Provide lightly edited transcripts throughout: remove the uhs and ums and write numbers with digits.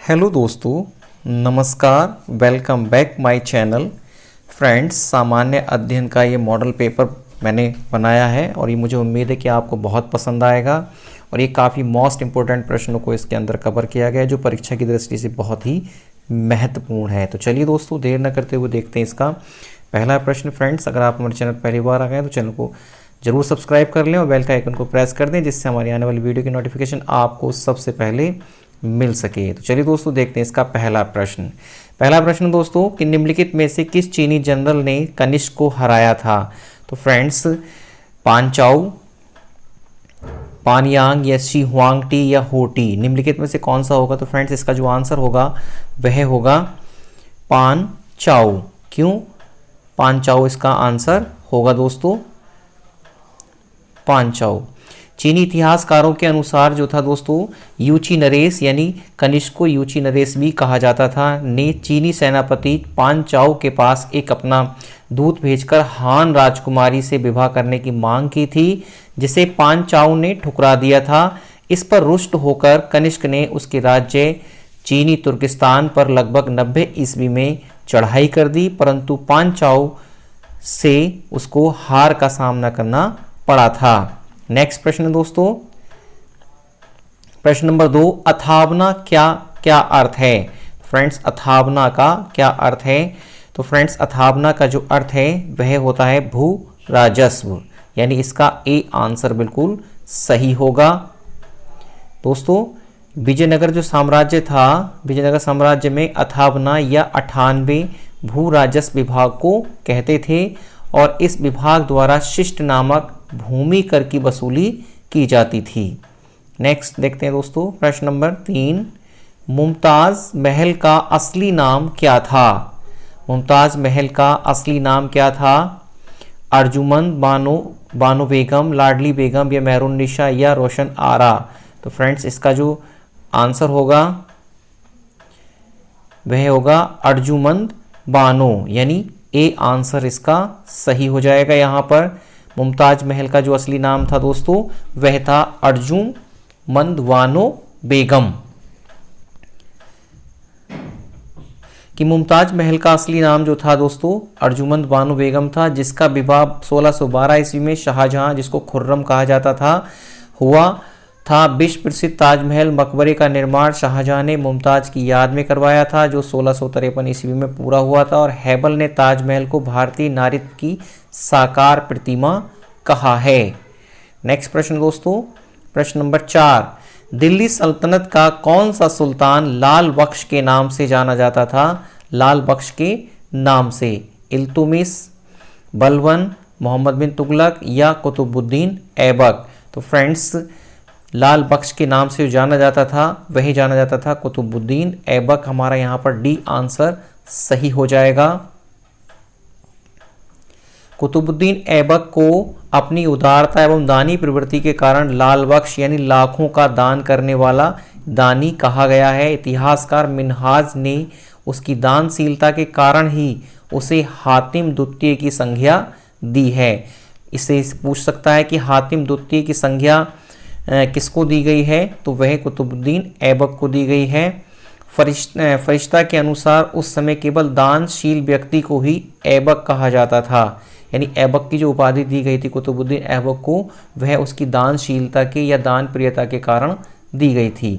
Hello दोस्तों, नमस्कार। Welcome back my channel. Friends, सामान्य अध्ययन का ये मॉडल पेपर मैंने बनाया है और ये मुझे उम्मीद है कि आपको बहुत पसंद आएगा। और ये काफ़ी मोस्ट इम्पोर्टेंट प्रश्नों को इसके अंदर कवर किया गया है जो परीक्षा की दृष्टि से बहुत ही महत्वपूर्ण है। तो चलिए दोस्तों, देर न करते हुए देखते हैं इसका पहला प्रश्न। फ्रेंड्स, अगर आप हमारे चैनल पहली बार आ गए तो चैनल को जरूर सब्सक्राइब कर लें और बेल का आइकन को प्रेस कर दें, जिससे हमारी आने वाली वीडियो की नोटिफिकेशन आपको सबसे पहले मिल सके। तो चलिए दोस्तों, देखते हैं इसका पहला प्रश्न। पहला प्रश्न दोस्तों, कि निम्नलिखित में से किस चीनी जनरल ने कनिष्क को हराया था? तो फ्रेंड्स, पांचाऊ, पानयांग या शी हुआंगटी या होटी, निम्नलिखित में से कौन सा होगा? तो फ्रेंड्स, इसका जो आंसर होगा वह होगा पानचाऊ। क्यों पानचाऊ इसका आंसर होगा दोस्तों? पांचाऊ। चीनी इतिहासकारों के अनुसार जो था दोस्तों, यूची नरेश यानी कनिष्क को यूची नरेश भी कहा जाता था, ने चीनी सेनापति पांचाऊ के पास एक अपना दूत भेजकर हान राजकुमारी से विवाह करने की मांग की थी, जिसे पांचाऊ ने ठुकरा दिया था। इस पर रुष्ट होकर कनिष्क ने उसके राज्य चीनी तुर्किस्तान पर लगभग 90 ईस्वी में चढ़ाई कर दी, परंतु पांचाऊ से उसको हार का सामना करना पड़ा था। नेक्स्ट प्रश्न दोस्तों, प्रश्न नंबर 2, अथावना क्या क्या अर्थ है? फ्रेंड्स, अथावना का क्या अर्थ है? तो फ्रेंड्स, अथावना का जो अर्थ है वह होता है भू राजस्व, यानी इसका ए आंसर बिल्कुल सही होगा। दोस्तों, विजयनगर जो साम्राज्य था, विजयनगर साम्राज्य में अथावना या 98 भू राजस्व विभाग को कहते थे और इस विभाग द्वारा शिष्ट नामक भूमि कर की वसूली की जाती थी। नेक्स्ट देखते हैं दोस्तों, प्रश्न नंबर 3, मुमताज महल का असली नाम क्या था? मुमताज महल का असली नाम क्या था? अर्जुमंद बानो बेगम, लाडली बेगम या मेहरुन्निसा या रोशन आरा? तो फ्रेंड्स, इसका जो आंसर होगा वह होगा अर्जुमंद बानो, यानी ए आंसर इसका सही हो जाएगा। यहाँ पर मुमताज महल का जो असली नाम था दोस्तों वह था अर्जुमंद बानो बेगम। कि मुमताज महल का असली नाम जो था दोस्तों अर्जुमंद बानो बेगम था, जिसका विवाह 1612 ईस्वी में शाहजहां, जिसको खुर्रम कहा जाता था, हुआ था। विश्व प्रसिद्ध ताजमहल मकबरे का निर्माण शाहजहां ने मुमताज की याद में करवाया था, जो 1653 ईस्वी में पूरा हुआ था। और हैबल ने ताजमहल को भारतीय नारीत्व की साकार प्रतिमा कहा है। नेक्स्ट प्रश्न दोस्तों, प्रश्न नंबर 4, दिल्ली सल्तनत का कौन सा सुल्तान लाल बख्श के नाम से जाना जाता था? लाल बख्श के नाम से इल्तुमिश, बलबन, मोहम्मद बिन तुगलक या कुतुबुद्दीन ऐबक? तो फ्रेंड्स, लाल बख्श के नाम से जाना जाता था वही जाना जाता था कुतुबुद्दीन ऐबक। हमारा यहाँ पर डी आंसर सही हो जाएगा। कुतुबुद्दीन ऐबक को अपनी उदारता एवं दानी प्रवृत्ति के कारण लाल बख्श यानी लाखों का दान करने वाला दानी कहा गया है। इतिहासकार मिन्हाज ने उसकी दानशीलता के कारण ही उसे हातिम द्वितीय की संज्ञा दी है। इससे पूछ सकता है कि हातिम द्वितीय की संज्ञा किसको दी गई है? तो वह कुतुबुद्दीन ऐबक को दी गई है। फरिश्ता के अनुसार उस समय केवल दानशील व्यक्ति को ही ऐबक कहा जाता था, यानी ऐबक की जो उपाधि दी गई थी कुतुबुद्दीन ऐबक को, वह उसकी दानशीलता के या दान प्रियता के कारण दी गई थी।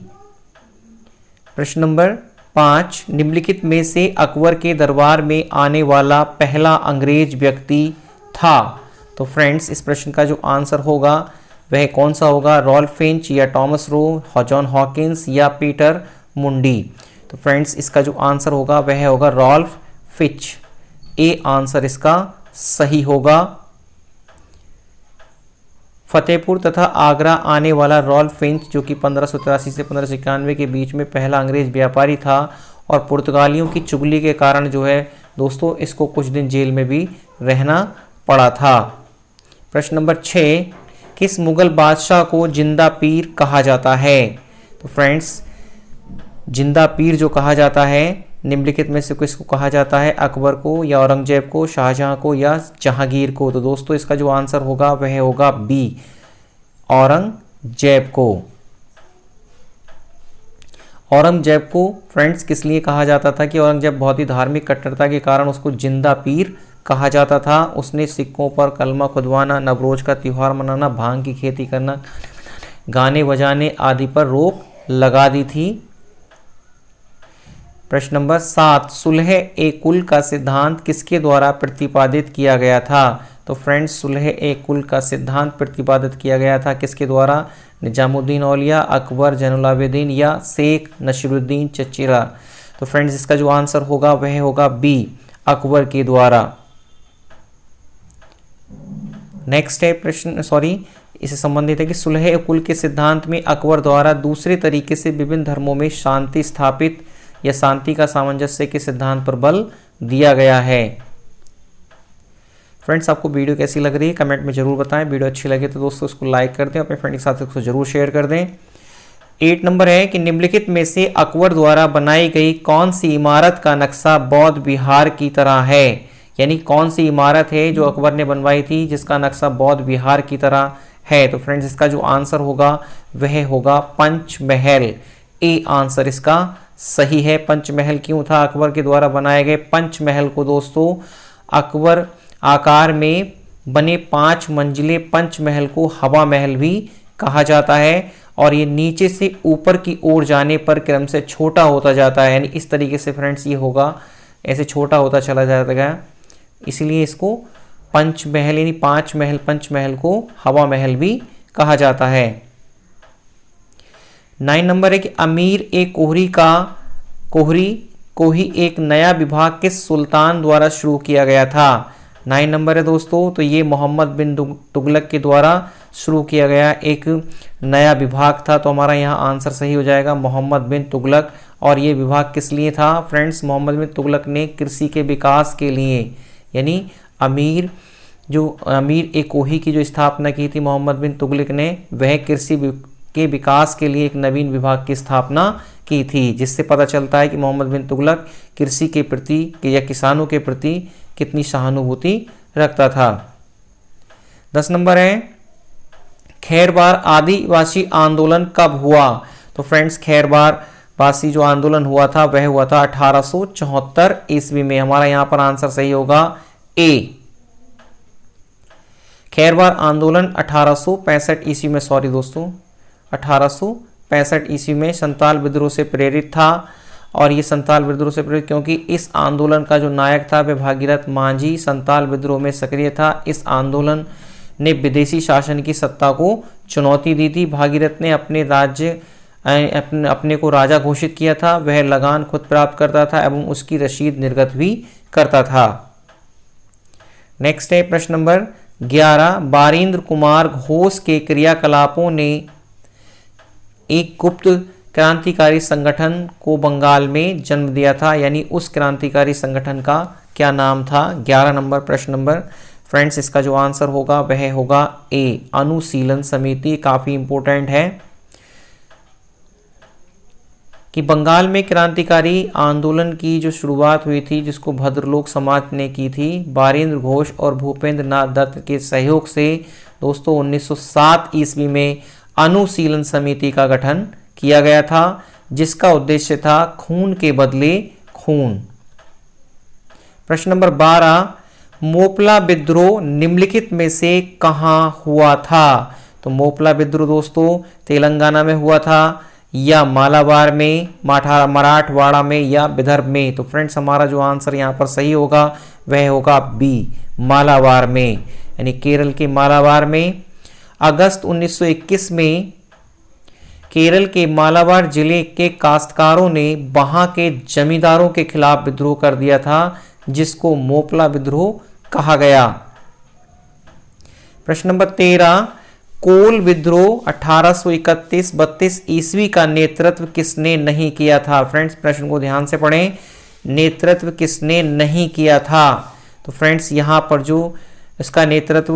प्रश्न नंबर 5, निम्नलिखित में से अकबर के दरबार में आने वाला पहला अंग्रेज व्यक्ति था? तो फ्रेंड्स, इस प्रश्न का जो आंसर होगा वह कौन सा होगा? रॉल्फ फिंच या टॉमस रो, जॉन हॉकिंस या पीटर मुंडी? तो फ्रेंड्स, इसका जो आंसर होगा वह होगा रॉल्फ फिंच। ए आंसर इसका सही होगा। फतेहपुर तथा आगरा आने वाला रॉल्फ फिंच, जो कि 1583 से 1591 के बीच में पहला अंग्रेज व्यापारी था और पुर्तगालियों की चुगली के कारण जो है दोस्तों इसको कुछ दिन जेल में भी रहना पड़ा था। प्रश्न नंबर 6, किस मुगल बादशाह को जिंदा पीर कहा जाता है? तो फ्रेंड्स, जिंदा पीर जो कहा जाता है निम्नलिखित में से किसको कहा जाता है? अकबर को या औरंगजेब को, शाहजहां को या जहांगीर को? तो दोस्तों, इसका जो आंसर होगा वह होगा बी, औरंगजेब को। औरंगजेब को फ्रेंड्स किस लिए कहा जाता था कि औरंगजेब बहुत ही धार्मिक कट्टरता के कारण उसको जिंदा पीर कहा जाता था। उसने सिक्कों पर कलमा खुदवाना, नवरोज का त्यौहार मनाना, भांग की खेती करना, गाने बजाने आदि पर रोक लगा दी थी। प्रश्न नंबर 7, सुलह ए कुल का सिद्धांत किसके द्वारा प्रतिपादित किया गया था? तो फ्रेंड्स सुलह ए कुल का सिद्धांत प्रतिपादित किया गया था किसके द्वारा? निजामुद्दीन औलिया, अकबर, जैनुलाब्दीन या शेख नसीरुद्दीन चचेरा। तो फ्रेंड्स इसका जो आंसर होगा वह होगा बी, अकबर के द्वारा। नेक्स्ट है प्रश्न इससे संबंधित है कि सुलह ए कुल के सिद्धांत में अकबर द्वारा दूसरे तरीके से विभिन्न धर्मों में शांति स्थापित या शांति का सामंजस्य के सिद्धांत पर बल दिया गया है। फ्रेंड्स आपको वीडियो कैसी लग रही है कमेंट में जरूर बताएं। वीडियो अच्छी लगे तो दोस्तों उसको लाइक कर दें, अपने फ्रेंड के साथ उसको जरूर शेयर कर दें। 8 नंबर है कि निम्नलिखित में से अकबर द्वारा बनाई गई कौन सी इमारत का नक्शा बौद्ध विहार की तरह है? यानी कौन सी इमारत है जो अकबर ने बनवाई थी जिसका नक्शा बौद्ध विहार की तरह है? तो फ्रेंड्स इसका जो आंसर होगा वह होगा पंचमहल। ए आंसर इसका सही है। पंचमहल क्यों था? अकबर के द्वारा बनाए गए पंचमहल को दोस्तों अकबर आकार में बने 5 मंजिले पंचमहल को हवा महल भी कहा जाता है और ये नीचे से ऊपर की ओर जाने पर क्रम से छोटा होता जाता है। यानी इस तरीके से फ्रेंड्स ये होगा, ऐसे छोटा होता चला जाएगा, इसलिए इसको पंचमहल यानी 5 महल पंचमहल को हवा महल भी कहा जाता है। 9 नंबर है कि अमीर ए कोहरी को ही एक नया विभाग किस सुल्तान द्वारा शुरू किया गया था? 9 नंबर है दोस्तों, तो ये मोहम्मद बिन तुगलक के द्वारा शुरू किया गया एक नया विभाग था। तो हमारा यहाँ आंसर सही हो जाएगा मोहम्मद बिन तुगलक। और ये विभाग किस लिए था? फ्रेंड्स मोहम्मद बिन तुगलक ने कृषि के विकास के लिए, यानी अमीर ए कोही की जो स्थापना की थी मोहम्मद बिन तुगलक ने, वह कृषि के विकास के लिए एक नवीन विभाग की स्थापना की थी, जिससे पता चलता है कि मोहम्मद बिन तुगलक कृषि के प्रति या किसानों के प्रति कितनी सहानुभूति रखता था। 10 नंबर है खैरवार आदिवासी आंदोलन कब हुआ? तो फ्रेंड्स खैरवार वासी जो आंदोलन हुआ था वह हुआ था 1874 ईस्वी में। हमारा यहाँ पर आंसर सही होगा ए। खैरवार आंदोलन 1865 ईस्वी में 1865 ईस्वी में संताल विद्रोह से प्रेरित था। और ये संताल विद्रोह से प्रेरित क्योंकि इस आंदोलन का जो नायक था वह भागीरथ मांझी संताल विद्रोह में सक्रिय था। इस आंदोलन ने विदेशी शासन की सत्ता को चुनौती दी थी। भागीरथ ने अपने को राजा घोषित किया था। वह लगान खुद प्राप्त करता था एवं उसकी रसीद निर्गत भी करता था। नेक्स्ट है प्रश्न नंबर 11, बारिंद्र कुमार घोष के क्रियाकलापों ने एक गुप्त क्रांतिकारी संगठन को बंगाल में जन्म दिया था, यानी उस क्रांतिकारी संगठन का क्या नाम था? 11 नंबर प्रश्न नंबर। फ्रेंड्स इसका जो आंसर होगा वह होगा ए, अनुशीलन समिति। काफी इंपॉर्टेंट है कि बंगाल में क्रांतिकारी आंदोलन की जो शुरुआत हुई थी जिसको भद्रलोक समाज ने की थी, बारिंद्र घोष और भूपेंद्र नाथ दत्त के सहयोग से दोस्तों 1907 ईस्वी में अनुशीलन समिति का गठन किया गया था, जिसका उद्देश्य था खून के बदले खून। प्रश्न नंबर 12, मोपला विद्रोह निम्नलिखित में से कहां हुआ था? तो मोपला विद्रोह दोस्तों तेलंगाना में हुआ था या मालाबार में, मराठवाड़ा में या विदर्भ में? तो फ्रेंड्स हमारा जो आंसर यहाँ पर सही होगा वह होगा बी, मालाबार में, यानी केरल के मालाबार में। अगस्त 1921 में केरल के मालाबार जिले के काश्तकारों ने वहां के जमींदारों के खिलाफ विद्रोह कर दिया था, जिसको मोपला विद्रोह कहा गया। प्रश्न नंबर 13, कोल विद्रोह 1831-32 ईस्वी का नेतृत्व किसने नहीं किया था? फ्रेंड्स प्रश्न को ध्यान से पढ़ें, नेतृत्व किसने नहीं किया था? तो फ्रेंड्स यहाँ पर जो इसका नेतृत्व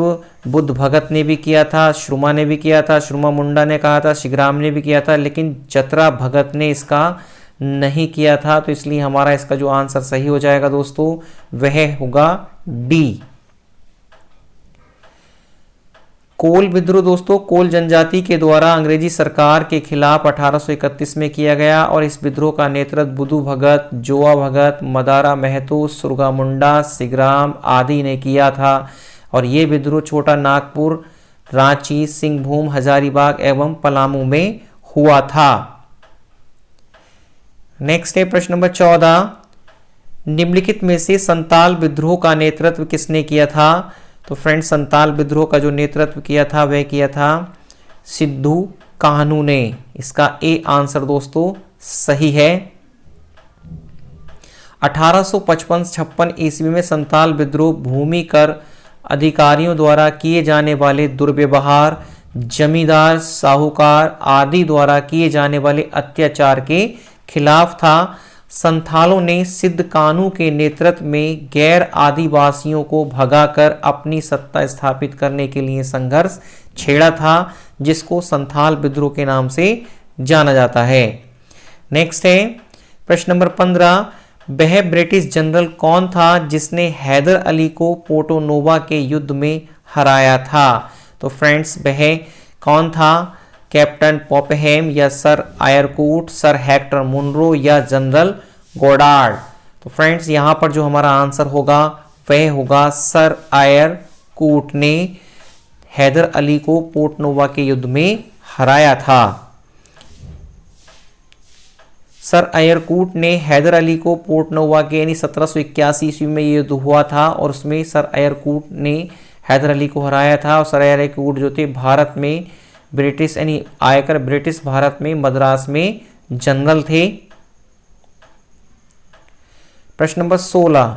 बुद्ध भगत ने भी किया था, श्रुमा ने भी किया था, श्रुमा मुंडा ने कहा था, शिग्राम ने भी किया था, लेकिन जतरा भगत ने इसका नहीं किया था। तो इसलिए हमारा इसका जो आंसर सही हो जाएगा दोस्तों वह होगा डी। कोल विद्रोह दोस्तों कोल जनजाति के द्वारा अंग्रेजी सरकार के खिलाफ 1831 में किया गया और इस विद्रोह का नेतृत्व बुधु भगत, जोआ भगत, मदारा महतो, सुरगा मुंडा, सिगराम आदि ने किया था और ये विद्रोह छोटा नागपुर, रांची, सिंहभूम, हजारीबाग एवं पलामू में हुआ था। नेक्स्ट है प्रश्न नंबर 14, निम्नलिखित में से संताल विद्रोह का नेतृत्व किसने किया था? तो फ्रेंड्स संताल विद्रोह का जो नेतृत्व किया था वह किया था सिद्धू कान्हू ने। इसका ए आंसर दोस्तों सही है। 1855-56 ईस्वी में संताल विद्रोह भूमि कर अधिकारियों द्वारा किए जाने वाले दुर्व्यवहार, जमींदार, साहूकार आदि द्वारा किए जाने वाले अत्याचार के खिलाफ था। संथालों ने सिद्ध कान्हू के नेतृत्व में गैर आदिवासियों को भगाकर अपनी सत्ता स्थापित करने के लिए संघर्ष छेड़ा था, जिसको संथाल विद्रोह के नाम से जाना जाता है। नेक्स्ट है प्रश्न नंबर 15, वह ब्रिटिश जनरल कौन था जिसने हैदर अली को पोर्टो नोवा के युद्ध में हराया था? तो फ्रेंड्स वह कौन था? कैप्टन पॉपहेम या sir Eyre Coote, sir Hector Munro या जनरल गोडार्ड? तो फ्रेंड्स यहाँ पर जो हमारा आंसर होगा वह होगा सर आयरकूट ने हैदर अली को पोर्ट नोवा के युद्ध में हराया था। सर आयरकूट ने हैदर अली को पोर्ट नोवा के यानी 1781 ईस्वी में ये युद्ध हुआ था और उसमें सर आयरकूट ने हैदर अली को हराया था। और सर आयरकूट जो थे भारत में ब्रिटिश यानी आयकर ब्रिटिश भारत में मद्रास में जनरल थे। प्रश्न नंबर 16,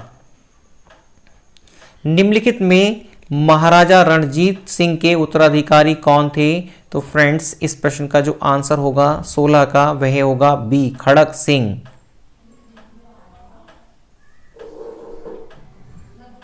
निम्नलिखित में महाराजा रणजीत सिंह के उत्तराधिकारी कौन थे? तो फ्रेंड्स इस प्रश्न का जो आंसर होगा 16 का वह होगा बी खड़क सिंह।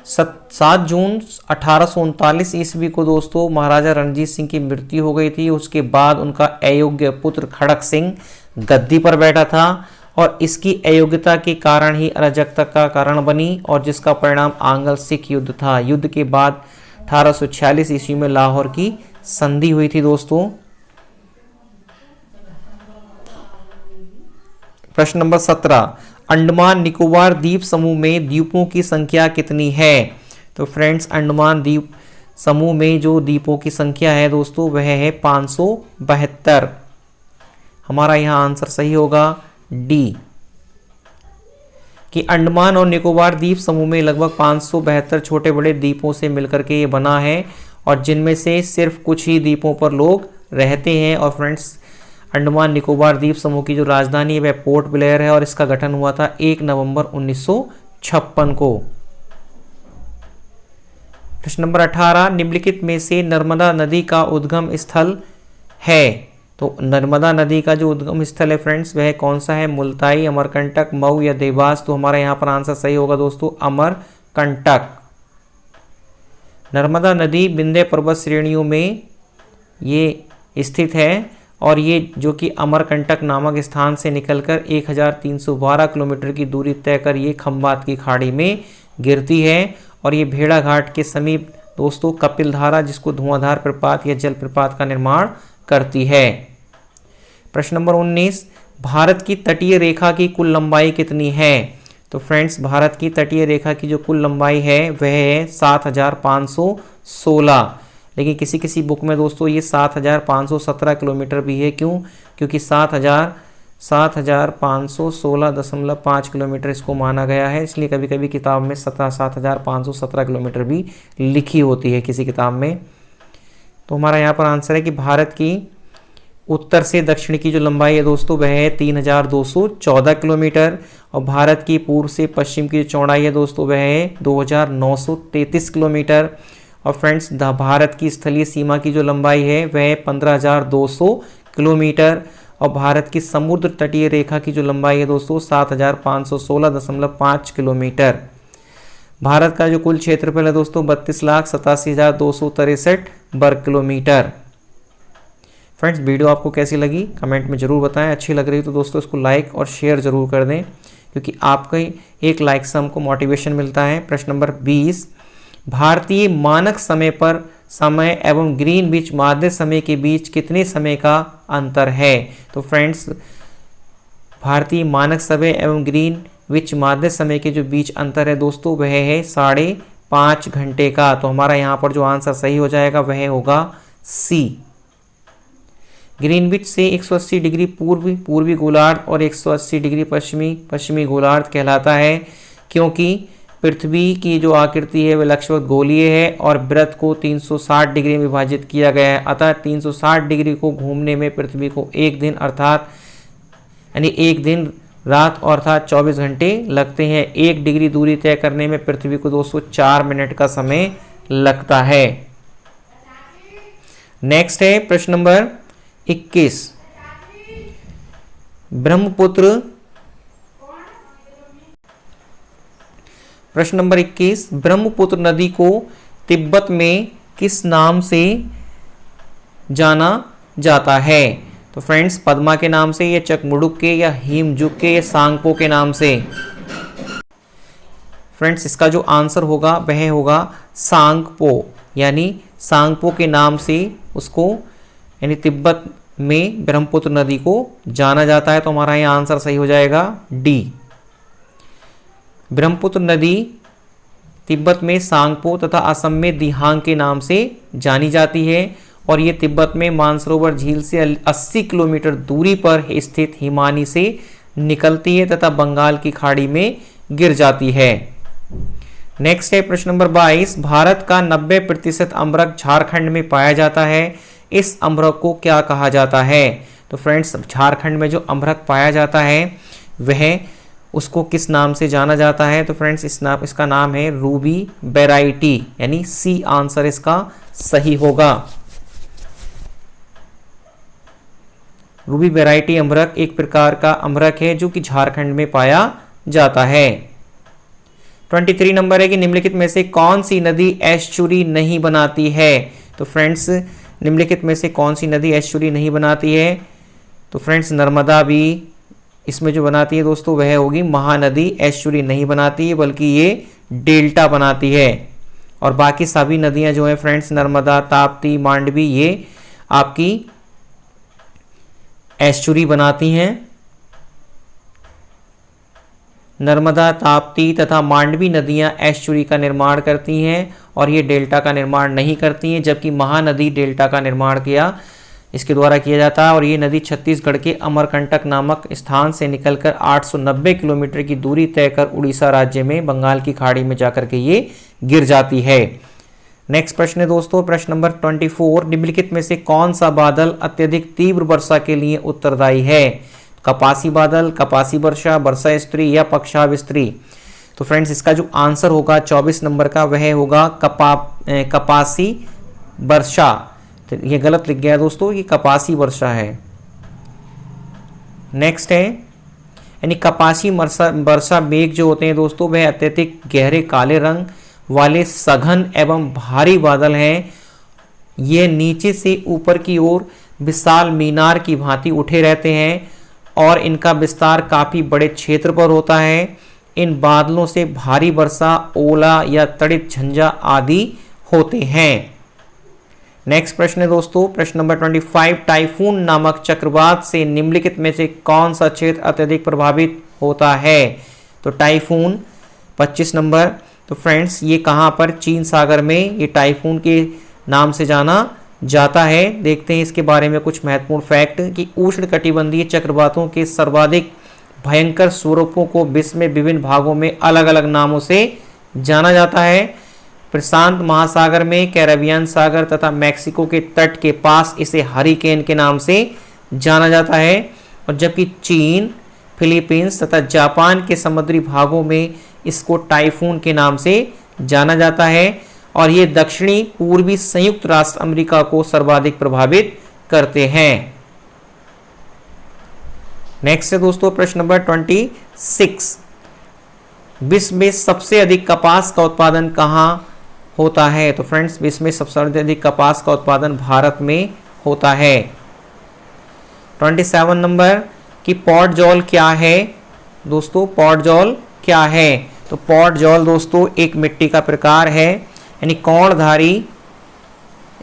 7 जून 1839 ईस्वी को दोस्तों महाराजा रणजीत सिंह की मृत्यु हो गई थी। उसके बाद उनका अयोग्य पुत्र खड़क सिंह गद्दी पर बैठा था और इसकी अयोग्यता के कारण ही अराजकता का कारण बनी और जिसका परिणाम आंग्ल सिख युद्ध था। युद्ध के बाद 1846 ईस्वी में लाहौर की संधि हुई थी दोस्तों। प्रश्न नंबर 17, अंडमान निकोबार द्वीप समूह में द्वीपों की संख्या कितनी है? तो फ्रेंड्स अंडमान द्वीप समूह में जो द्वीपों की संख्या है दोस्तों वह है 572। हमारा यहाँ आंसर सही होगा डी कि अंडमान और निकोबार द्वीप समूह में लगभग 572 छोटे बड़े द्वीपों से मिलकर के ये बना है और जिनमें से सिर्फ कुछ ही द्वीपों पर लोग रहते हैं। और फ्रेंड्स अंडमान निकोबार द्वीप समूह की जो राजधानी है वह पोर्ट ब्लेयर है और इसका गठन हुआ था 1 नवंबर 1956 को। प्रश्न नंबर 18, निम्नलिखित में से नर्मदा नदी का उद्गम स्थल है? तो नर्मदा नदी का जो उद्गम स्थल है फ्रेंड्स वह कौन सा है? मुल्ताई, अमरकंटक, मऊ या देवास? तो हमारा यहाँ पर आंसर सही होगा दोस्तों अमरकंटक। नर्मदा नदी विंध्य पर्वत श्रेणियों में ये स्थित है और ये जो कि अमरकंटक नामक स्थान से निकलकर 1312 किलोमीटर की दूरी तय कर ये खंबात की खाड़ी में गिरती है और ये भेड़ा घाट के समीप दोस्तों कपिलधारा जिसको धुआंधार प्रपात या जल प्रपात का निर्माण करती है। प्रश्न नंबर 19, भारत की तटीय रेखा की कुल लंबाई कितनी है? तो फ्रेंड्स भारत की तटीय रेखा की जो कुल लंबाई है वह है 7516, लेकिन किसी किसी बुक में दोस्तों ये 7517 किलोमीटर भी है। क्यों? क्योंकि 7516.5 किलोमीटर इसको माना गया है, इसलिए कभी कभी किताब में 7517 किलोमीटर भी लिखी होती है किसी किताब में। तो हमारा यहाँ पर आंसर है कि भारत की उत्तर से दक्षिण की जो लंबाई है दोस्तों वह है 3214 किलोमीटर और भारत की पूर्व से पश्चिम की जो चौड़ाई है दोस्तों वह है 2933 किलोमीटर। और फ्रेंड्स भारत की स्थलीय सीमा की जो लंबाई है वह है 15200 किलोमीटर और भारत की समुद्र तटीय रेखा की जो लंबाई है दोस्तों 7516.5 किलोमीटर। भारत का जो कुल क्षेत्रफल है दोस्तों 32,87,263 वर्ग किलोमीटर। फ्रेंड्स वीडियो आपको कैसी लगी कमेंट में ज़रूर बताएं। अच्छी लग रही तो दोस्तों इसको लाइक और शेयर ज़रूर कर दें क्योंकि आपके एक लाइक से हमको मोटिवेशन मिलता है। प्रश्न नंबर 20, भारतीय मानक समय पर समय एवं ग्रीनविच माध्य समय के बीच कितने समय का अंतर है? तो फ्रेंड्स, भारतीय मानक समय एवं ग्रीनविच माध्य समय के जो बीच अंतर है दोस्तों, वह है 5.5 घंटे का। तो हमारा यहाँ पर जो आंसर सही हो जाएगा वह होगा सी। ग्रीनविच से 180 डिग्री पूर्वी गोलार्ध और 180 डिग्री पश्चिमी गोलार्ध कहलाता है, क्योंकि पृथ्वी की जो आकृति है वह लक्षवत गोलीय है और वृत्त को 360 डिग्री में विभाजित किया गया है। अतः 360 डिग्री को घूमने में पृथ्वी को एक दिन रात अर्थात 24 घंटे लगते हैं। 1 डिग्री दूरी तय करने में पृथ्वी को 204 मिनट का समय लगता है। नेक्स्ट है प्रश्न नंबर 21। प्रश्न नंबर 21, ब्रह्मपुत्र नदी को तिब्बत में किस नाम से जाना जाता है? तो फ्रेंड्स, पद्मा के नाम से, या चकमुड़ुक के, या हिमजुक के, या सांगपो के नाम से? फ्रेंड्स, इसका जो आंसर होगा वह होगा सांगपो, यानी सांगपो के नाम से उसको, यानी तिब्बत में ब्रह्मपुत्र नदी को जाना जाता है। तो हमारा यहाँ आंसर सही हो जाएगा डी। ब्रह्मपुत्र नदी तिब्बत में सांगपो तथा असम में दिहांग के नाम से जानी जाती है और ये तिब्बत में मानसरोवर झील से 80 किलोमीटर दूरी पर स्थित हिमानी से निकलती है तथा बंगाल की खाड़ी में गिर जाती है। नेक्स्ट है प्रश्न नंबर 22। भारत का 90% अम्रक झारखंड में पाया जाता है। इस अम्रक को क्या कहा जाता है? तो फ्रेंड्स, झारखंड में जो अम्रक पाया जाता है वह उसको किस नाम से जाना जाता है? तो फ्रेंड्स, इसका नाम है रूबी वेराइटी, यानी सी आंसर इसका सही होगा। रूबी वेराइटी अम्रक एक प्रकार का अम्रक है जो कि झारखंड में पाया जाता है। 23 नंबर है कि निम्नलिखित में से कौन सी नदी एस्चुरी नहीं बनाती है? तो फ्रेंड्स, निम्नलिखित में से कौन सी नदी एस्चुरी नहीं बनाती है? तो फ्रेंड्स, नर्मदा भी इसमें जो बनाती है दोस्तों वह होगी महानदी। एस्चुरी नहीं बनाती है बल्कि ये डेल्टा बनाती है। और बाकी सभी नदियां जो है फ्रेंड्स, नर्मदा, ताप्ती, मांडवी, ये आपकी एस्चुरी बनाती हैं। नर्मदा, ताप्ती तथा मांडवी नदियां एस्चुरी का निर्माण करती हैं और ये डेल्टा का निर्माण नहीं करती हैं, जबकि महानदी डेल्टा का निर्माण इसके द्वारा किया जाता है। और ये नदी छत्तीसगढ़ के अमरकंटक नामक स्थान से निकलकर 890 किलोमीटर की दूरी तय कर उड़ीसा राज्य में बंगाल की खाड़ी में जाकर के ये गिर जाती है। नेक्स्ट प्रश्न है दोस्तों, प्रश्न नंबर 24। निम्नलिखित में से कौन सा बादल अत्यधिक तीव्र वर्षा के लिए उत्तरदायी है? कपासी बादल, कपासी वर्षा, वर्षा स्त्री या पक्षावस्त्री? तो फ्रेंड्स, इसका जो आंसर होगा 24 नंबर का वह होगा कपासी वर्षा। तो ये गलत लिख गया दोस्तों, ये कपासी वर्षा है। नेक्स्ट है, यानी कपासी वर्षा मेघ जो होते हैं दोस्तों वह अत्यधिक गहरे काले रंग वाले सघन एवं भारी बादल हैं। ये नीचे से ऊपर की ओर विशाल मीनार की भांति उठे रहते हैं और इनका विस्तार काफी बड़े क्षेत्र पर होता है। इन बादलों से भारी वर्षा, ओला या तड़ित झंझा आदि होते हैं। नेक्स्ट प्रश्न है दोस्तों, प्रश्न नंबर 25। टाइफून नामक चक्रवात से निम्नलिखित में से कौन सा क्षेत्र अत्यधिक प्रभावित होता है? तो टाइफून 25 नंबर। तो फ्रेंड्स, ये कहाँ पर? चीन सागर में ये टाइफून के नाम से जाना जाता है। देखते हैं इसके बारे में कुछ महत्वपूर्ण फैक्ट कि उष्णकटिबंधीय चक्रवातों के सर्वाधिक भयंकर स्वरूपों को विश्व में विभिन्न भागों में अलग अलग नामों से जाना जाता है। प्रशांत महासागर में, कैरेबियन सागर तथा मैक्सिको के तट के पास इसे हरिकेन के नाम से जाना जाता है, और जबकि चीन, फिलीपींस तथा जापान के समुद्री भागों में इसको टाइफून के नाम से जाना जाता है और ये दक्षिणी पूर्वी संयुक्त राष्ट्र अमेरिका को सर्वाधिक प्रभावित करते हैं। नेक्स्ट है दोस्तों प्रश्न नंबर 26। विश्व में सबसे अधिक कपास का उत्पादन कहाँ होता है? तो फ्रेंड्स, विश्व में सबसे अधिक कपास का उत्पादन भारत में होता है। 27 नंबर कि पॉट जॉल क्या है? दोस्तों, पॉट जॉल क्या है? तो पॉट जॉल दोस्तों एक मिट्टी का प्रकार है, यानी कोणधारी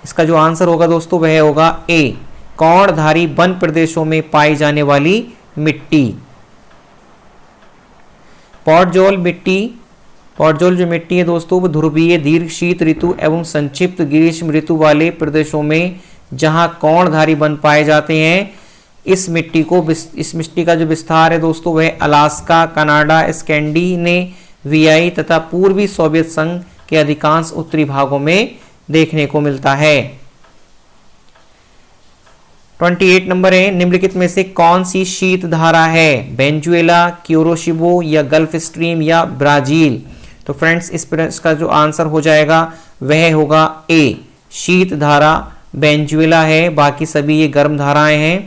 इसका जो आंसर होगा दोस्तों वह होगा ए, कौड़धारी वन प्रदेशों में पाई जाने वाली मिट्टी। पॉटजोल मिट्टी, पॉटजोल जो मिट्टी है दोस्तों वो ध्रुवीय, दीर्घ शीत ऋतु एवं संक्षिप्त ग्रीष्म ऋतु वाले प्रदेशों में जहां कौड़धारी वन पाए जाते हैं, इस मिट्टी का जो विस्तार है दोस्तों वह अलास्का, कनाडा, स्कैंडिनेवियाई तथा पूर्वी सोवियत संघ के अधिकांश उत्तरी भागों में देखने को मिलता है। 28 नंबर है, निम्नलिखित में से कौन सी शीत धारा है? वेनेजुएला, क्यूरोशिबो या गल्फ स्ट्रीम या ब्राजील? तो फ्रेंड्स इसका जो आंसर हो जाएगा वह होगा ए, शीत धारा वेनेजुएला है, बाकी सभी ये गर्म धाराएं हैं।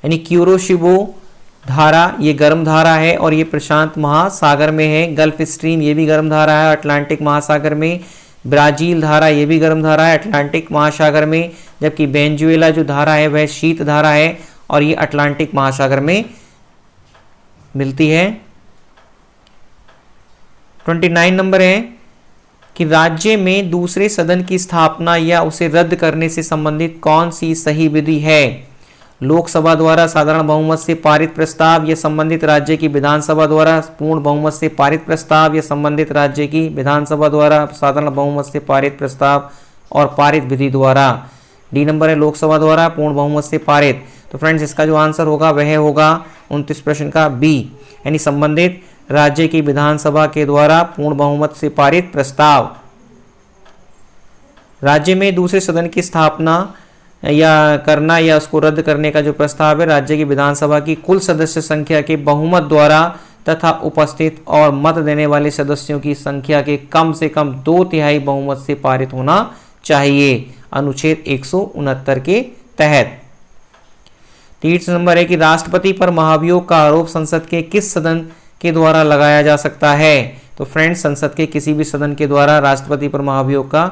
यानी क्यूरोशिबो धारा ये गर्म धारा है और ये प्रशांत महासागर में है। गल्फ स्ट्रीम ये भी गर्म धारा है अटलांटिक महासागर में। ब्राजील धारा ये भी गर्म धारा है अटलांटिक महासागर में, जबकि वेनेजुएला जो धारा है वह शीत धारा है और ये अटलांटिक महासागर में मिलती है। 29 नंबर है कि राज्य में दूसरे सदन की स्थापना या उसे रद्द करने से संबंधित कौन सी सही विधि है? लोकसभा द्वारा साधारण बहुमत से पारित प्रस्ताव या संबंधित राज्य की विधानसभा द्वारा पूर्ण बहुमत से पारित प्रस्ताव या संबंधित राज्य की विधानसभा द्वारा साधारण बहुमत से पारित प्रस्ताव और पारित विधि द्वारा। डी नंबर है लोकसभा द्वारा पूर्ण बहुमत से पारित। तो फ्रेंड्स इसका जो आंसर होगा वह होगा 29 प्रश्न का बी, यानी संबंधित राज्य की विधानसभा के द्वारा पूर्ण बहुमत से पारित प्रस्ताव। राज्य में दूसरे सदन की स्थापना या करना या उसको रद्द करने का जो प्रस्ताव है राज्य की विधानसभा की कुल सदस्य संख्या के बहुमत द्वारा तथा उपस्थित और मत देने वाले सदस्यों की संख्या के कम से कम 2/3 बहुमत से पारित होना चाहिए, अनुच्छेद 169 के तहत। 30 नंबर है कि राष्ट्रपति पर महाभियोग का आरोप संसद के किस सदन के द्वारा लगाया जा सकता है? तो फ्रेंड्स संसद के किसी भी सदन के द्वारा राष्ट्रपति पर महाभियोग का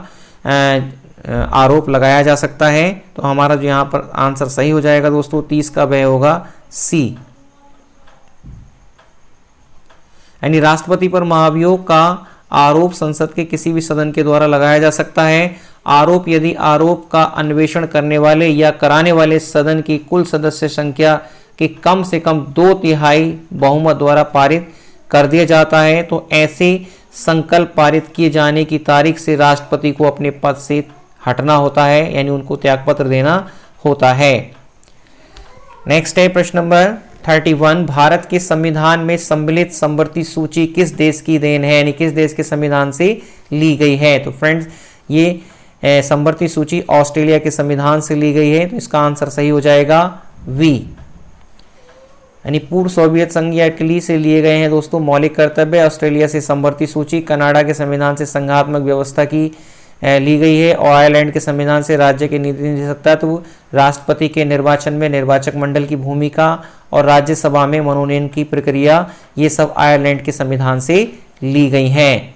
आरोप लगाया जा सकता है। तो हमारा जो यहाँ पर आंसर सही हो जाएगा दोस्तों 30 का वह होगा सी, यानी राष्ट्रपति पर महाभियोग का आरोप संसद के किसी भी सदन के द्वारा लगाया जा सकता है। आरोप यदि आरोप का अन्वेषण करने वाले या कराने वाले सदन की कुल सदस्य संख्या के कम से कम 2/3 बहुमत द्वारा पारित कर दिया जाता है, तो ऐसे संकल्प पारित किए जाने की तारीख से राष्ट्रपति को अपने पद से हटना होता है, यानी उनको त्यागपत्र देना होता है। नेक्स्ट है प्रश्न नंबर 31, भारत के संविधान में सम्मिलित संवृत्ति सूची किस देश की देन है, यानी किस देश के संविधान से ली गई है? तो फ्रेंड्स ये संवृत्ति सूची ऑस्ट्रेलिया के संविधान से ली गई है, तो इसका आंसर सही हो जाएगा वी, यानी पूर्व सोवियत संघ या इटली से लिए गए हैं दोस्तों मौलिक कर्तव्य। ऑस्ट्रेलिया से संवृत्ति सूची, कनाडा के संविधान से संघात्मक व्यवस्था की ली गई है और आयरलैंड के संविधान से राज्य के नीति निदेशक तत्व, राष्ट्रपति के निर्वाचन में निर्वाचक मंडल की भूमिका और राज्यसभा में मनोनयन की प्रक्रिया, ये सब आयरलैंड के संविधान से ली गई हैं।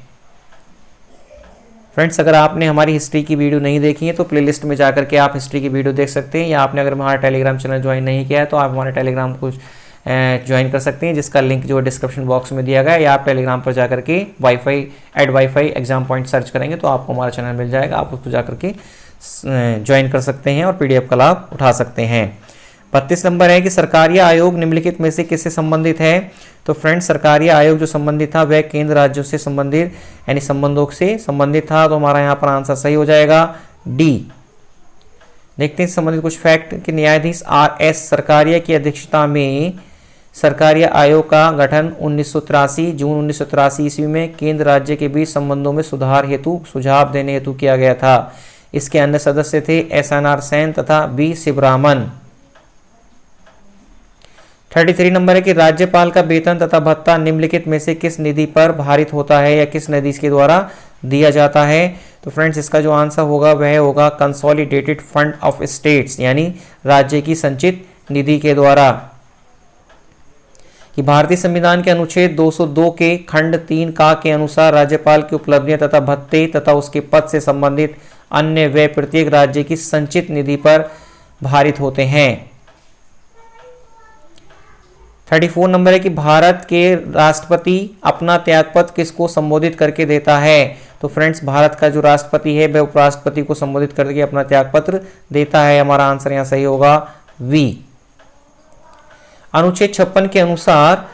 फ्रेंड्स अगर आपने हमारी हिस्ट्री की वीडियो नहीं देखी है तो प्लेलिस्ट में जाकर के आप हिस्ट्री की वीडियो देख सकते हैं, या आपने अगर हमारा टेलीग्राम चैनल ज्वाइन नहीं किया है तो आप हमारे टेलीग्राम को ज्वाइन कर सकते हैं, जिसका लिंक जो डिस्क्रिप्शन बॉक्स में दिया गया है, या आप टेलीग्राम पर जाकर के वाईफाई एग्जाम पॉइंट सर्च करेंगे तो आपको हमारा चैनल मिल जाएगा, आप उसको जाकर के ज्वाइन कर सकते हैं और पीडीएफ का लाभ उठा सकते हैं। 32 नंबर है कि सरकारीय आयोग निम्नलिखित में से किससे संबंधित है? तो फ्रेंड्स सरकारीय आयोग जो संबंधित था वह केंद्र राज्यों से संबंधित यानी संबंधों से संबंधित था, तो हमारा यहाँ पर आंसर सही हो जाएगा डी। देखते हैं संबंधित कुछ फैक्ट कि न्यायाधीश RS सरकारिया की अध्यक्षता में सरकारीय आयोग का गठन 1983 जून 1983 ईस्वी में केंद्र राज्य के बीच संबंधों में सुधार हेतु सुझाव देने हेतु किया गया था। इसके अन्य सदस्य थे SNR सेन तथा B शिवरामन। 33 नंबर है कि राज्यपाल का वेतन तथा भत्ता निम्नलिखित में से किस निधि पर भारित होता है या किस निधि के द्वारा दिया जाता है? तो फ्रेंड्स इसका जो आंसर होगा वह होगा कंसोलिडेटेड फंड ऑफ स्टेट्स, यानी राज्य की संचित निधि के द्वारा। कि भारतीय संविधान के अनुच्छेद 202 के खंड 3 का के अनुसार राज्यपाल की उपलब्धियां तथा भत्ते तथा उसके पद से संबंधित अन्य व्यय प्रत्येक राज्य की संचित निधि पर भारित होते हैं। 34 नंबर है कि भारत के राष्ट्रपति अपना त्यागपत्र किसको संबोधित करके देता है? तो फ्रेंड्स भारत का जो राष्ट्रपति है वह उपराष्ट्रपति को संबोधित करके अपना त्यागपत्र देता है। हमारा आंसर यहाँ सही होगा वी। अनुच्छेद 56 के अनुसार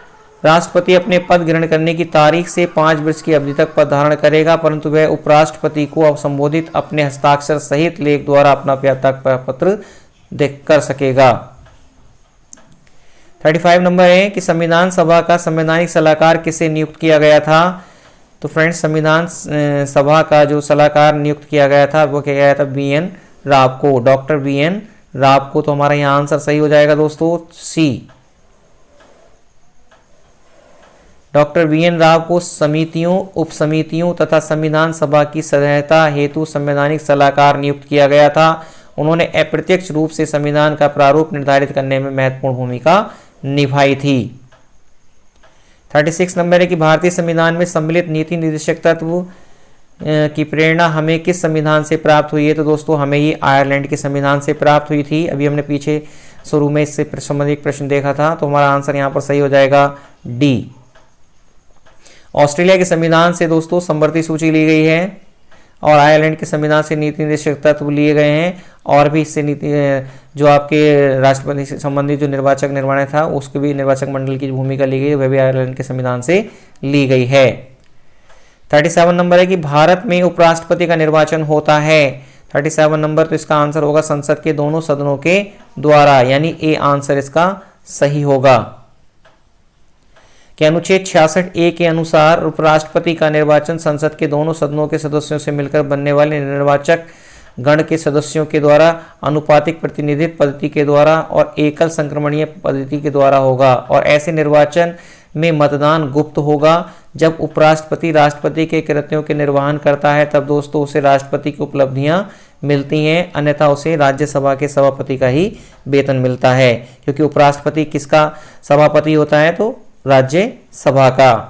राष्ट्रपति अपने पद ग्रहण करने की तारीख से 5 वर्ष की अवधि तक पद धारण करेगा, परंतु वह उपराष्ट्रपति को संबोधित अपने हस्ताक्षर सहित लेख द्वारा अपना त्यागपत्र कर सकेगा। 35 नंबर है कि संविधान सभा का संवैधानिक सलाहकार किसे नियुक्त किया गया था। तो फ्रेंड्स संविधान सभा का जो सलाहकार नियुक्त किया गया था वो क्या गया था, BN राव को, डॉक्टर BN राव को। तो हमारा यहाँ आंसर सही हो जाएगा दोस्तों सी। डॉक्टर BN राव को समितियों, उपसमितियों तथा संविधान सभा की सहायता हेतु संवैधानिक सलाहकार नियुक्त किया गया था। उन्होंने अप्रत्यक्ष रूप से संविधान का प्रारूप निर्धारित करने में महत्वपूर्ण भूमिका निभाई थी। 36 नंबर है कि भारतीय संविधान में सम्मिलित नीति निर्देशक तत्व की प्रेरणा हमें किस संविधान से प्राप्त हुई है। तो दोस्तों हमें ये आयरलैंड के संविधान से प्राप्त हुई थी। अभी हमने पीछे शुरू में इससे संबंधित प्रश्न देखा था। तो हमारा आंसर यहाँ पर सही हो जाएगा डी। ऑस्ट्रेलिया के संविधान से दोस्तों समवर्ती सूची ली गई है और आयरलैंड के संविधान से नीति निर्देशक तत्व लिए गए हैं, और भी इससे नीति जो आपके राष्ट्रपति से संबंधित जो निर्वाचक निर्णय था उसके भी निर्वाचक मंडल की भूमिका ली गई है, वह भी आयरलैंड के संविधान से ली गई है। 37 नंबर है कि भारत में उपराष्ट्रपति का निर्वाचन होता है। 37 नंबर, तो इसका आंसर होगा संसद के दोनों सदनों के द्वारा, यानी ए आंसर इसका सही होगा। कि अनुच्छेद 66A के अनुसार उपराष्ट्रपति का निर्वाचन संसद के दोनों सदनों के सदस्यों से मिलकर बनने वाले निर्वाचक गण के सदस्यों के द्वारा अनुपातिक प्रतिनिधित्व पद्धति के द्वारा और एकल संक्रमणीय पद्धति के द्वारा होगा, और ऐसे निर्वाचन में मतदान गुप्त होगा। जब उपराष्ट्रपति राष्ट्रपति के कृत्यों के निर्वहन करता है तब दोस्तों उसे राष्ट्रपति की उपलब्धियां मिलती हैं, अन्यथा उसे राज्यसभा के सभापति का ही वेतन मिलता है, क्योंकि उपराष्ट्रपति किसका सभापति होता है, तो राज्यसभा का।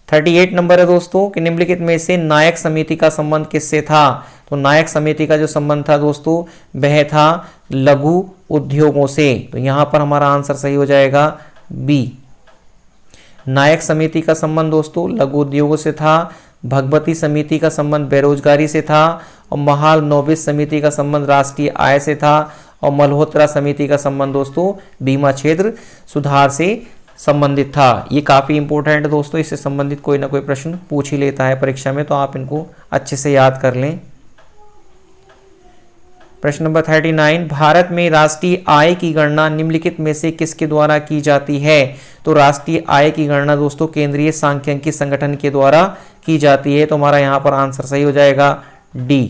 38 नंबर है दोस्तों कि निम्नलिखित में से नायक समिति का संबंध किससे था। तो नायक समिति का जो संबंध था दोस्तों वह था लघु उद्योगों से। तो यहां पर हमारा आंसर सही हो जाएगा बी। नायक समिति का संबंध दोस्तों लघु उद्योगों से था, भगवती समिति का संबंध बेरोजगारी से था, और महाल नोबिस समिति का संबंध राष्ट्रीय आय से था, और मल्होत्रा समिति का संबंध दोस्तों बीमा क्षेत्र सुधार से संबंधित था। ये काफ़ी इंपॉर्टेंट है दोस्तों, इससे संबंधित कोई ना कोई प्रश्न पूछ ही लेता है परीक्षा में, तो आप इनको अच्छे से याद कर लें। प्रश्न नंबर 39, भारत में राष्ट्रीय आय की गणना निम्नलिखित में से किसके द्वारा की जाती है। तो राष्ट्रीय आय की गणना दोस्तों केंद्रीय सांख्यिकी संगठन के द्वारा की जाती है। तो हमारा यहाँ पर आंसर सही हो जाएगा डी।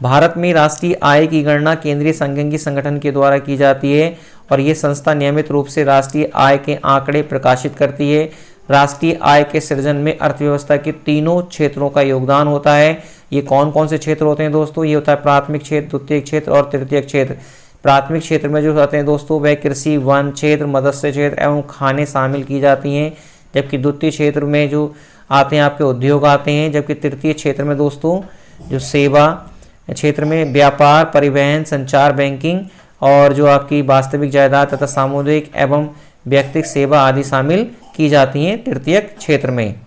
भारत में राष्ट्रीय आय की गणना केंद्रीय सांख्यिकी संगठन के द्वारा की जाती है, और ये संस्था नियमित रूप से राष्ट्रीय आय के आंकड़े प्रकाशित करती है। राष्ट्रीय आय के सृजन में अर्थव्यवस्था के तीनों क्षेत्रों का योगदान होता है। ये कौन कौन से क्षेत्र होते हैं दोस्तों, ये होता है प्राथमिक क्षेत्र, द्वितीयक क्षेत्र और तृतीयक क्षेत्र। प्राथमिक क्षेत्र में जो होते हैं दोस्तों वह कृषि, वन क्षेत्र, मत्स्य क्षेत्र एवं खाने शामिल की जाती हैं, जबकि द्वितीय क्षेत्र में जो आते हैं आपके उद्योग आते हैं, जबकि तृतीय क्षेत्र में दोस्तों जो सेवा क्षेत्र में व्यापार, परिवहन, संचार, बैंकिंग और जो आपकी वास्तविक जायदाद तथा सामुदायिक एवं व्यक्तिगत सेवा आदि शामिल की जाती हैं तृतीयक क्षेत्र में।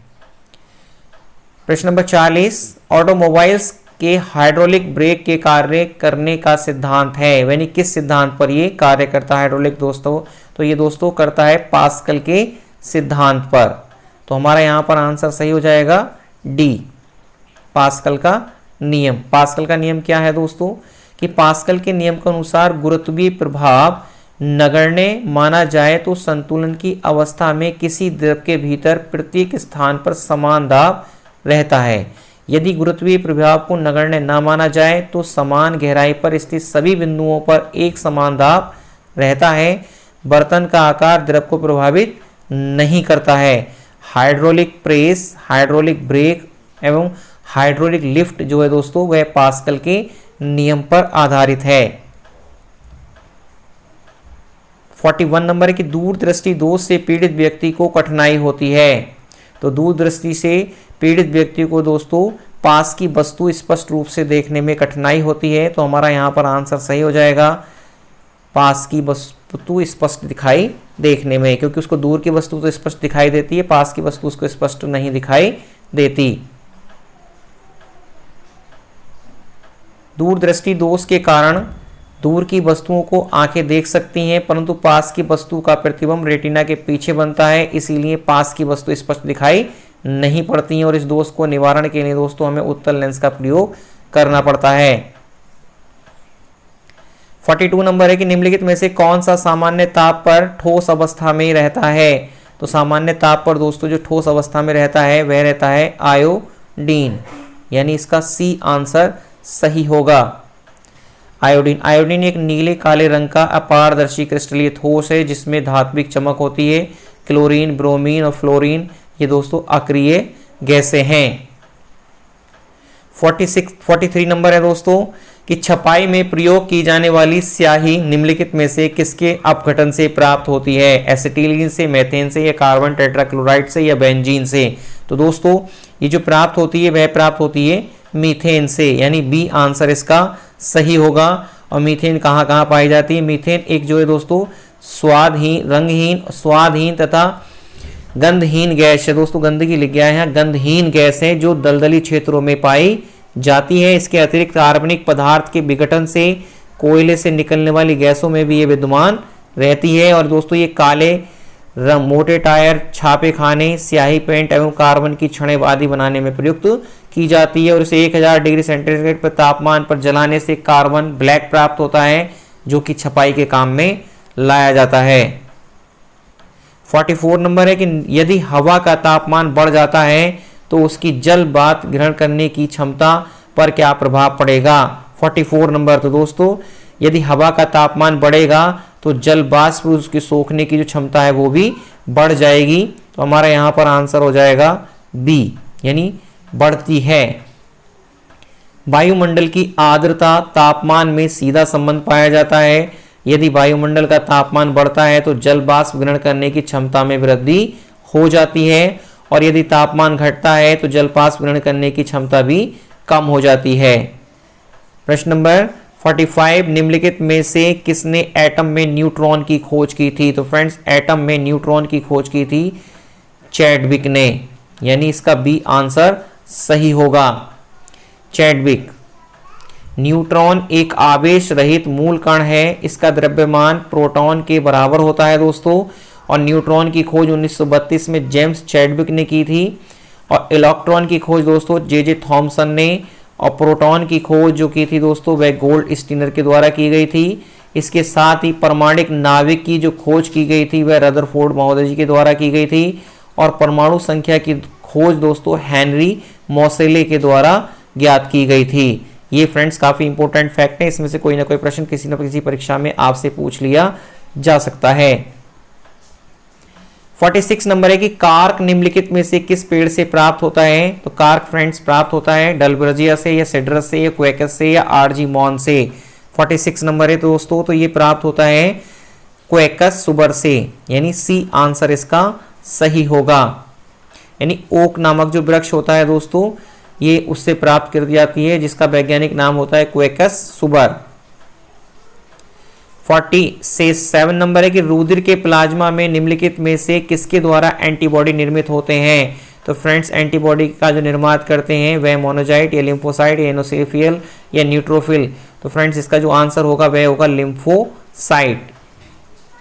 प्रश्न नंबर 40, ऑटोमोबाइल्स के हाइड्रोलिक ब्रेक के कार्य करने का सिद्धांत है, यानी किस सिद्धांत पर ये कार्य करता है हाइड्रोलिक दोस्तों। तो ये दोस्तों करता है पास्कल के सिद्धांत पर। तो हमारा यहाँ पर आंसर सही हो जाएगा डी, पास्कल का नियम। पास्कल का नियम क्या है दोस्तों, कि पास्कल के नियम के अनुसार गुरुत्वीय प्रभाव नगण्य माना जाए तो संतुलन की अवस्था में किसी द्रव के भीतर प्रत्येक स्थान पर समान दाब रहता है। यदि गुरुत्वीय प्रभाव को नगण्य न माना जाए तो समान गहराई पर स्थित सभी बिंदुओं पर एक समान दाब रहता है। बर्तन का आकार द्रव को प्रभावित नहीं करता है। हाइड्रोलिक प्रेस, हाइड्रोलिक ब्रेक एवं हाइड्रोलिक लिफ्ट जो है दोस्तों वह पास्कल के नियम पर आधारित है। 41 नंबर है कि दूरदृष्टि दोष से पीड़ित व्यक्ति को कठिनाई होती है। तो दूरदृष्टि से पीड़ित व्यक्ति को दोस्तों पास की वस्तु स्पष्ट रूप से देखने में कठिनाई होती है। तो हमारा यहाँ पर आंसर सही हो जाएगा पास की वस्तु स्पष्ट दिखाई देखने में, क्योंकि उसको दूर की वस्तु तो स्पष्ट दिखाई देती है, पास की वस्तु उसको स्पष्ट नहीं दिखाई देती। दूरदृष्टि दोष के कारण दूर की वस्तुओं को आंखें देख सकती हैं, परंतु पास की वस्तु का प्रतिबिंब रेटिना के पीछे बनता है, इसीलिए पास की वस्तु स्पष्ट दिखाई नहीं पड़ती है। और इस दोष को निवारण के लिए दोस्तों हमें उत्तल लेंस का प्रयोग करना पड़ता है। 42 नंबर है कि निम्नलिखित में से कौन सा सामान्य ताप पर ठोस अवस्था में रहता है। तो सामान्य ताप पर दोस्तों जो ठोस अवस्था में रहता है वह रहता है आयोडीन, यानी इसका सी आंसर सही होगा। आयोडीन, आयोडीन एक नीले काले रंग का अपारदर्शी क्रिस्टलीय ठोस है जिसमें धात्विक चमक होती है। क्लोरीन, ब्रोमीन और फ्लोरीन ये दोस्तों अक्रिय गैसें हैं। 43 नंबर है दोस्तों कि छपाई में प्रयोग की जाने वाली स्याही निम्नलिखित में से किसके अपघटन से प्राप्त होती है। एसिटिलीन से, मेथेन से, या कार्बन टेट्राक्लोराइड से, या बेंजीन से। तो दोस्तों ये जो प्राप्त होती है वह प्राप्त होती है मीथेन से, यानी बी आंसर इसका सही होगा। और मीथेन कहाँ कहाँ पाई जाती है। मीथेन एक जो है दोस्तों स्वादहीन, रंगहीन, स्वादहीन तथा गंधहीन गैस है। दोस्तों गंदगी लिख गया है यहाँ, गंधहीन गैस है जो दलदली क्षेत्रों में पाई जाती है। इसके अतिरिक्त कार्बनिक पदार्थ के विघटन से कोयले से निकलने वाली गैसों में भी ये विद्यमान रहती है। और दोस्तों ये काले रंग, मोटे टायर, छापे खाने, स्याही पेंट एवं कार्बन की छड़ें आदि बनाने में प्रयुक्त की जाती है। और इसे 1000 डिग्री सेंटीग्रेड पर तापमान पर जलाने से कार्बन ब्लैक प्राप्त होता है जो कि छपाई के काम में लाया जाता है। 44 नंबर है कि यदि हवा का तापमान बढ़ जाता है तो उसकी जल बात ग्रहण करने की क्षमता पर क्या प्रभाव पड़ेगा। 44 नंबर, तो दोस्तों यदि हवा का तापमान बढ़ेगा तो जल वाष्प उसकी सोखने की जो क्षमता है वो भी बढ़ जाएगी। तो हमारा यहाँ पर आंसर हो जाएगा बी, यानी बढ़ती है। वायुमंडल की आर्द्रता तापमान में सीधा संबंध पाया जाता है। यदि वायुमंडल का तापमान बढ़ता है तो जल वाष्प ग्रहण करने की क्षमता में वृद्धि हो जाती है, और यदि तापमान घटता है तो जल वाष्प ग्रहण करने की क्षमता भी कम हो जाती है। प्रश्न नंबर 45, निम्नलिखित में से किसने एटम में न्यूट्रॉन की खोज की थी। तो फ्रेंड्स एटम में न्यूट्रॉन की खोज की थी चैडविक ने, यानी इसका बी आंसर सही होगा। चैडविक। न्यूट्रॉन एक आवेश रहित मूल कण है, इसका द्रव्यमान प्रोटॉन के बराबर होता है दोस्तों। और न्यूट्रॉन की खोज 1932 में जेम्स चैडविक ने की थी। और इलेक्ट्रॉन की खोज दोस्तों जे थॉमसन ने, और प्रोटॉन की खोज जो की थी दोस्तों वह गोल्ड स्टीनर के द्वारा की गई थी। इसके साथ ही परमाणुक नाविक की जो खोज की गई थी वह रदरफोर्ड महोदय जी के द्वारा की गई थी। और परमाणु संख्या की खोज दोस्तों हेनरी मोसेले के द्वारा ज्ञात की गई थी। ये फ्रेंड्स काफी इंपॉर्टेंट फैक्ट है, इसमें से कोई ना कोई प्रश्न किसी न किसी परीक्षा में आपसे पूछ लिया जा सकता है। 46 नंबर है कि कार्क निम्नलिखित में से किस पेड़ से प्राप्त होता है। तो कार्क फ्रेंड्स प्राप्त होता है डलबर्जिया से, या सिड्रस से, या क्वेकस से, या आर्जीमॉन से। 46 नंबर है दोस्तों, तो ये प्राप्त होता है क्वेकस सुबर से, यानी सी आंसर इसका सही होगा। यानी ओक नामक जो वृक्ष होता है दोस्तों ये उससे प्राप्त कर दी जाती है, जिसका वैज्ञानिक नाम होता है क्वेकस सुबर। 47 नंबर है कि रुधिर के प्लाज्मा में निम्नलिखित में से किसके द्वारा एंटीबॉडी निर्मित होते हैं। तो फ्रेंड्स एंटीबॉडी का जो निर्माण करते हैं वह मोनोजाइट, या लिम्फोसाइट, या एनोसिफियल, या न्यूट्रोफिल। तो फ्रेंड्स इसका जो आंसर होगा वह होगा लिम्फोसाइट।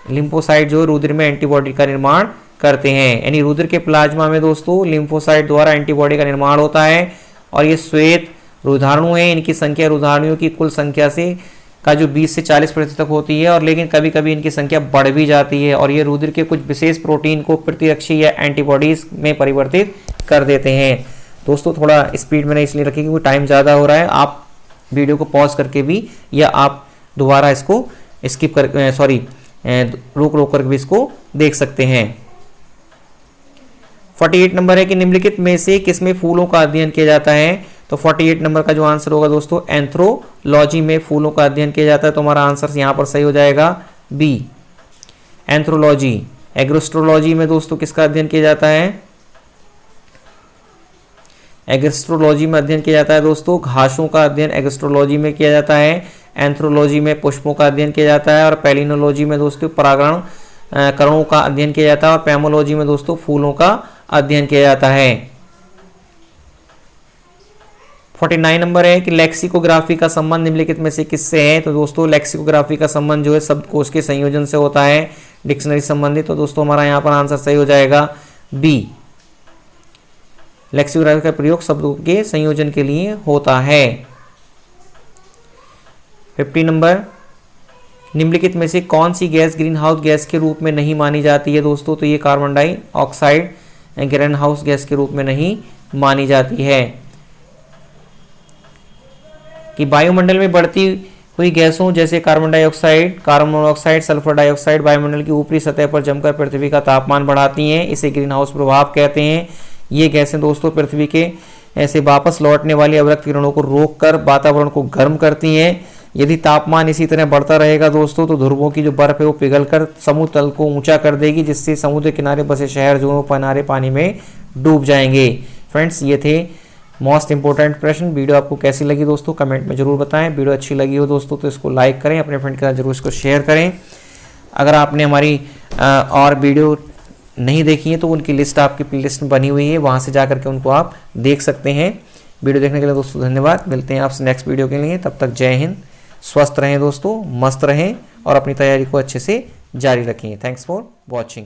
लिम्फोसाइट जो रुधिर में एंटीबॉडी का निर्माण करते हैं, यानी रुधिर के प्लाज्मा में दोस्तों लिम्फोसाइट द्वारा एंटीबॉडी का निर्माण होता है। और ये श्वेत रुधाणु हैं, इनकी संख्या रुधाणुओं की कुल संख्या से का जो 20 से 40% तक होती है, और लेकिन कभी कभी इनकी संख्या बढ़ भी जाती है। और ये रुधिर के कुछ विशेष प्रोटीन को प्रतिरक्षी या एंटीबॉडीज में परिवर्तित कर देते हैं। दोस्तों थोड़ा स्पीड मैंने इसलिए रखी क्योंकि टाइम ज़्यादा हो रहा है, आप वीडियो को पॉज करके भी, या आप दोबारा इसको स्किप कर रोक कर भी इसको देख सकते हैं। 48 नंबर है कि निम्नलिखित में से किसमें फूलों का अध्ययन किया जाता है। तो 48 नंबर का जो आंसर होगा दोस्तों एंथ्रोलॉजी में फूलों का अध्ययन किया जाता है। तो हमारा आंसर यहाँ पर सही हो जाएगा बी एंथ्रोलॉजी। एग्रोस्ट्रोलॉजी में दोस्तों किसका अध्ययन किया जाता है। एग्रोस्ट्रोलॉजी में अध्ययन किया जाता है दोस्तों घासों का अध्ययन एग्रोस्ट्रोलॉजी में किया जाता है। एंथ्रोलॉजी में पुष्पों का अध्ययन किया जाता है और पैलिनोलॉजी में दोस्तों परागण कणों का अध्ययन किया जाता है और पैमोलॉजी में दोस्तों फूलों का अध्ययन किया जाता है। 49 नंबर है कि लेक्सिकोग्राफी का संबंध निम्नलिखित में से किससे है? तो दोस्तों लेक्सिकोग्राफी का संबंध जो है शब्दकोश के संयोजन से होता है, डिक्शनरी संबंधित। तो दोस्तों हमारा यहाँ पर आंसर सही हो जाएगा बी। लेक्सिकोग्राफी का प्रयोग शब्दों के संयोजन के लिए होता है। 50 नंबर, निम्नलिखित में से कौन सी गैस ग्रीन हाउस गैस के रूप में नहीं मानी जाती है दोस्तों? तो ये carbon dioxide green house gas के रूप में नहीं मानी जाती है। कि वायुमंडल में बढ़ती हुई गैसों जैसे carbon dioxide, carbon monoxide, sulphur dioxide वायुमंडल की ऊपरी सतह पर जमकर पृथ्वी का तापमान बढ़ाती हैं, इसे ग्रीन हाउस प्रभाव कहते हैं। ये गैसें दोस्तों पृथ्वी के ऐसे वापस लौटने वाली अवरक्त किरणों को रोककर वातावरण को गर्म करती हैं। यदि तापमान इसी तरह बढ़ता रहेगा दोस्तों तो ध्रुवों की जो बर्फ है वो पिघलकर समुद्र तल को ऊंचा कर देगी, जिससे समुद्र किनारे बसे शहर जो किनारे पानी में डूब जाएंगे। फ्रेंड्स, ये थे मोस्ट इंपॉर्टेंट प्रश्न। वीडियो आपको कैसी लगी दोस्तों कमेंट में जरूर बताएं। वीडियो अच्छी लगी हो दोस्तों तो इसको लाइक करें, अपने फ्रेंड के साथ जरूर इसको शेयर करें। अगर आपने हमारी और वीडियो नहीं देखी है तो उनकी लिस्ट आपकी प्लेलिस्ट में बनी हुई है, वहाँ से जा करके उनको आप देख सकते हैं। वीडियो देखने के लिए दोस्तों धन्यवाद। मिलते हैं आपसे नेक्स्ट वीडियो के लिए, तब तक जय हिंद। स्वस्थ रहें दोस्तों, मस्त रहें और अपनी तैयारी को अच्छे से जारी रखें। Thanks for watching.